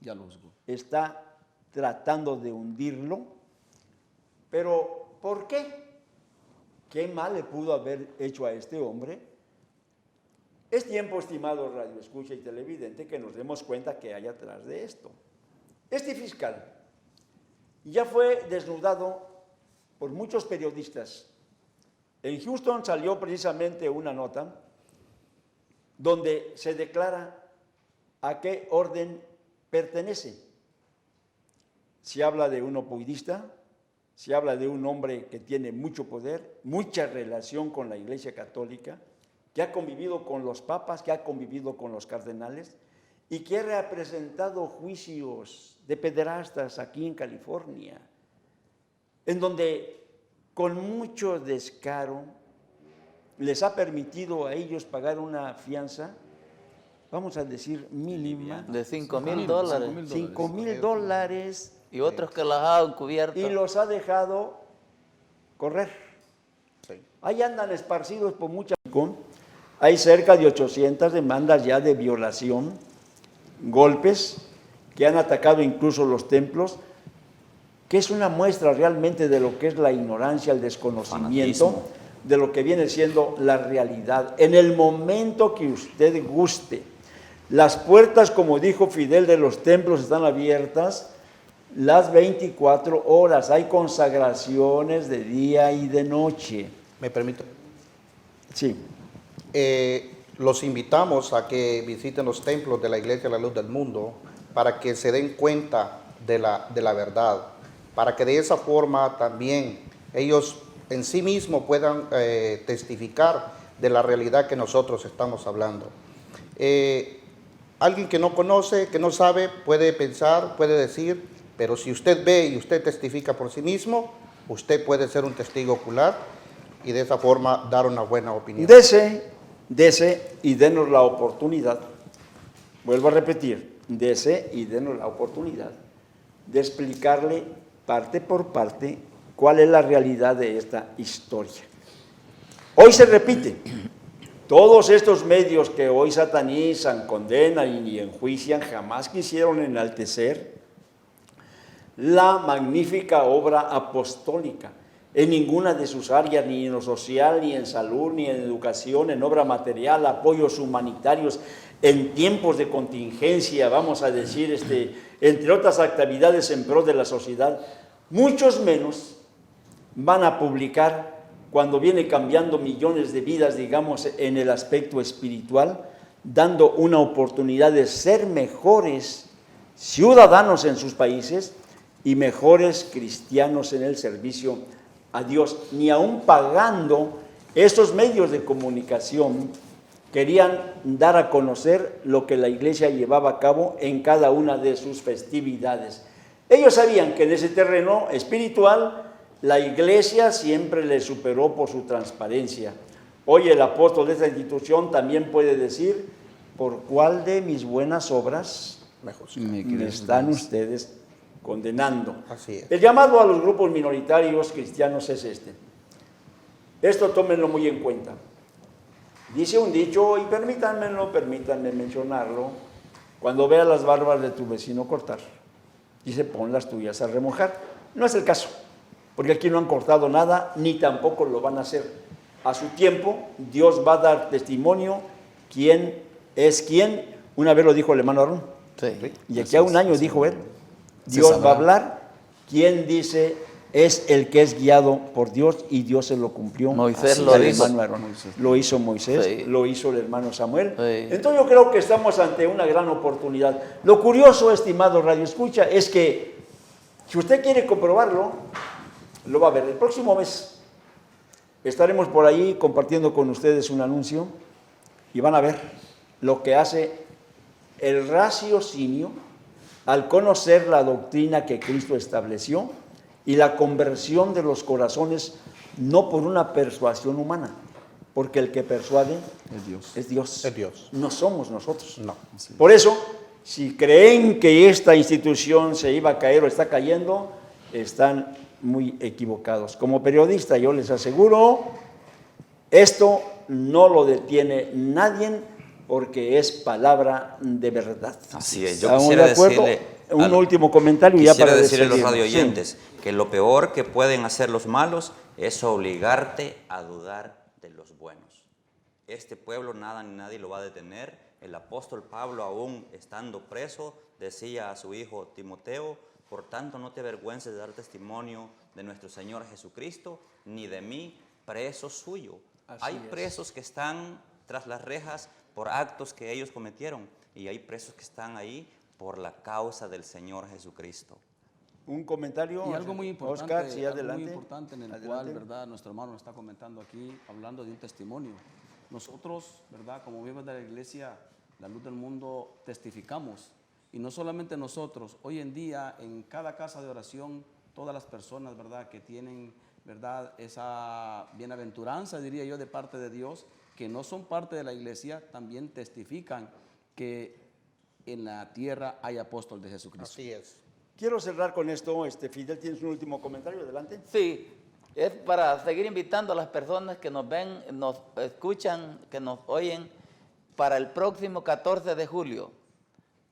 Ya lo juzgó. está tratando de hundirlo. Pero, ¿por qué? ¿Qué mal le pudo haber hecho a este hombre? Es tiempo, estimado radio escucha y televidente, que nos demos cuenta que hay atrás de esto. Este fiscal ya fue desnudado por muchos periodistas. En Houston salió precisamente una nota donde se declara a qué orden pertenece. Se habla de un opoidista, se habla de un hombre que tiene mucho poder, mucha relación con la Iglesia Católica, que ha convivido con los papas, que ha convivido con los cardenales y que ha representado juicios de pederastas aquí en California, en donde con mucho descaro les ha permitido a ellos pagar una fianza, vamos a decir mínima, De $5,000. $5,000, Y otros que las han cubierto. y los ha dejado correr. Sí. Ahí andan esparcidos por muchas. Hay cerca de 800 demandas ya de violación, golpes que han atacado incluso los templos, que es una muestra realmente de lo que es la ignorancia, el desconocimiento, Fanatismo. de lo que viene siendo la realidad. En el momento que usted guste, las puertas, como dijo Fidel, de los templos están abiertas las 24 horas. Hay consagraciones de día y de noche. ¿Me permite? Sí. Los invitamos a que visiten los templos de la Iglesia de la Luz del Mundo para que se den cuenta de la verdad, para que de esa forma también ellos en sí mismos puedan testificar de la realidad que nosotros estamos hablando. Alguien que no conoce, que no sabe, puede pensar, puede decir, pero si usted ve y usted testifica por sí mismo, usted puede ser un testigo ocular y de esa forma dar una buena opinión. Dese y denos la oportunidad, vuelvo a repetir, dese y denos la oportunidad de explicarle parte por parte cuál es la realidad de esta historia. Hoy se repite, todos estos medios que hoy satanizan, condenan y enjuician jamás quisieron enaltecer la magnífica obra apostólica en ninguna de sus áreas, ni en lo social, ni en salud, ni en educación, en obra material, apoyos humanitarios, en tiempos de contingencia, vamos a decir, entre otras actividades en pro de la sociedad. Muchos menos van a publicar cuando viene cambiando millones de vidas, digamos, en el aspecto espiritual, dando una oportunidad de ser mejores ciudadanos en sus países y mejores cristianos en el servicio a Dios. Ni aún pagando, estos medios de comunicación querían dar a conocer lo que la iglesia llevaba a cabo en cada una de sus festividades. Ellos sabían que en ese terreno espiritual la iglesia siempre le superó por su transparencia. Hoy el apóstol de esta institución también puede decir, ¿por cuál de mis buenas obras me están ustedes condenando? Así es. El llamado a los grupos minoritarios cristianos es este. Esto tómenlo muy en cuenta. Dice un dicho, y permítanme mencionarlo, cuando veas las barbas de tu vecino cortar, dice, pon las tuyas a remojar. No es el caso, porque aquí no han cortado nada, ni tampoco lo van a hacer. A su tiempo, Dios va a dar testimonio quién es quién. Una vez lo dijo el hermano Aarón, Sí. y aquí a un año dijo él, Dios va a hablar quién dice es el que es guiado por Dios y Dios se lo cumplió. Moisés Así lo al hizo. hermano Aarón. Lo hizo Moisés, Sí. lo hizo el hermano Samuel. Sí. Entonces yo creo que estamos ante una gran oportunidad. Lo curioso, estimado Radio Escucha, es que si usted quiere comprobarlo, lo va a ver. El próximo mes estaremos por ahí compartiendo con ustedes un anuncio y van a ver lo que hace el raciocinio al conocer la doctrina que Cristo estableció y la conversión de los corazones no por una persuasión humana, porque el que persuade Es Dios. es Dios. Es Dios. No somos nosotros. No. Por eso, si creen que esta institución se iba a caer o está cayendo, están muy equivocados. Como periodista yo les aseguro, esto no lo detiene nadie porque es palabra de verdad. Así es. Yo ¿Estamos quisiera de acuerdo? decirle Un al- último comentario ya Quisiera para decirle a los despedirnos. radioyentes que lo peor que pueden hacer los malos es obligarte a dudar de los buenos. Este pueblo nada ni nadie lo va a detener. El apóstol Pablo, aún estando preso, decía a su hijo Timoteo: por tanto no te avergüences de dar testimonio de nuestro Señor Jesucristo, ni de mí, preso suyo. Así Hay es. presos que están tras las rejas por actos que ellos cometieron, y hay presos que están ahí por la causa del Señor Jesucristo. Un comentario. Y algo muy importante, Oscar, sí, algo adelante. muy importante en el Adelante. cual, ¿verdad? Nuestro hermano está comentando aquí, hablando de un testimonio. Nosotros, ¿verdad? Como miembros de la iglesia, la luz del mundo, testificamos. Y no solamente nosotros, hoy en día en cada casa de oración, todas las personas, ¿verdad? Que tienen, ¿verdad? Esa bienaventuranza, diría yo, de parte de Dios, que no son parte de la iglesia, también testifican que en la tierra hay apóstol de Jesucristo. Así es. Quiero cerrar con esto. Fidel, ¿tienes un último comentario? Adelante. Sí, es para seguir invitando a las personas que nos ven, nos escuchan, que nos oyen. Para el próximo 14 de julio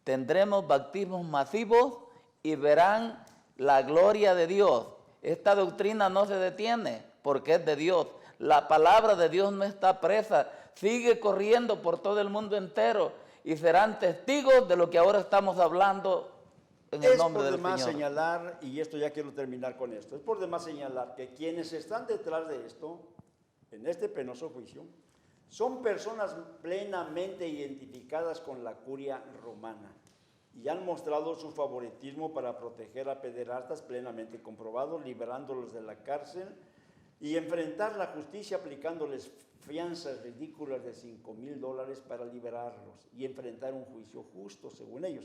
tendremos bautismos masivos y verán la gloria de Dios. Esta doctrina no se detiene porque es de Dios. La palabra de Dios no está presa, sigue corriendo por todo el mundo entero y serán testigos de lo que ahora estamos hablando en el Es nombre por del demás Señor. señalar, y esto ya quiero terminar con esto, es por demás señalar que quienes están detrás de esto, en este penoso juicio, son personas plenamente identificadas con la curia romana y han mostrado su favoritismo para proteger a pederastas plenamente comprobados, liberándolos de la cárcel y enfrentar la justicia aplicándoles fianzas ridículas de $5,000 para liberarlos y enfrentar un juicio justo, según ellos.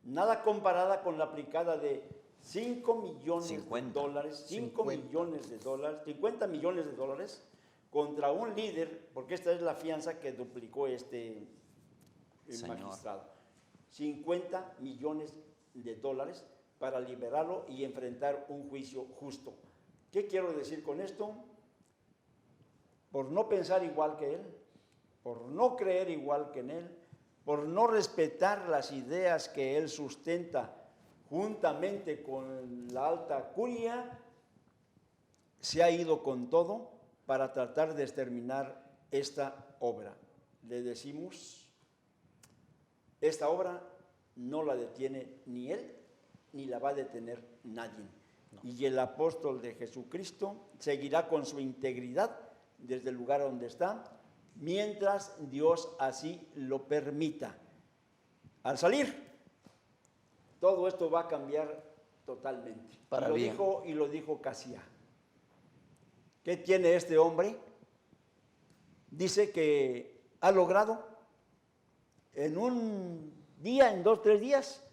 Nada comparada con la aplicada de 5 millones de 50. dólares, 5 50. millones de dólares, 50 millones de dólares contra un líder, porque esta es la fianza que duplicó el Señor. magistrado. 50 millones de dólares para liberarlo y enfrentar un juicio justo. ¿Qué quiero decir con esto? Por no pensar igual que él, por no creer igual que en él, por no respetar las ideas que él sustenta juntamente con la alta curia, se ha ido con todo para tratar de exterminar esta obra. Le decimos, esta obra no la detiene ni él, ni la va a detener nadie. Y el apóstol de Jesucristo seguirá con su integridad desde el lugar donde está, mientras Dios así lo permita. Al salir, todo esto va a cambiar totalmente. Para bien. Y lo dijo Casia. ¿Qué tiene este hombre? Dice que ha logrado en un día, en 2, 3 días,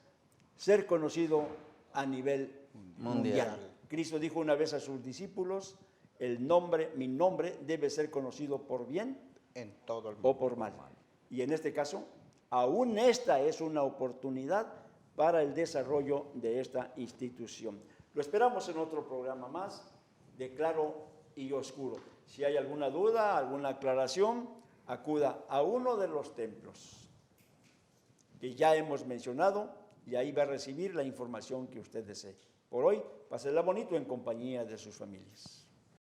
ser conocido a nivel mundial. Cristo dijo una vez a sus discípulos, mi nombre debe ser conocido por bien En todo el mundo. o por mal. Y en este caso, aún esta es una oportunidad para el desarrollo de esta institución. Lo esperamos en otro programa más de Claro y Oscuro. Si hay alguna duda, alguna aclaración, acuda a uno de los templos que ya hemos mencionado y ahí va a recibir la información que usted desee. Por hoy, pásela bonito en compañía de sus familias.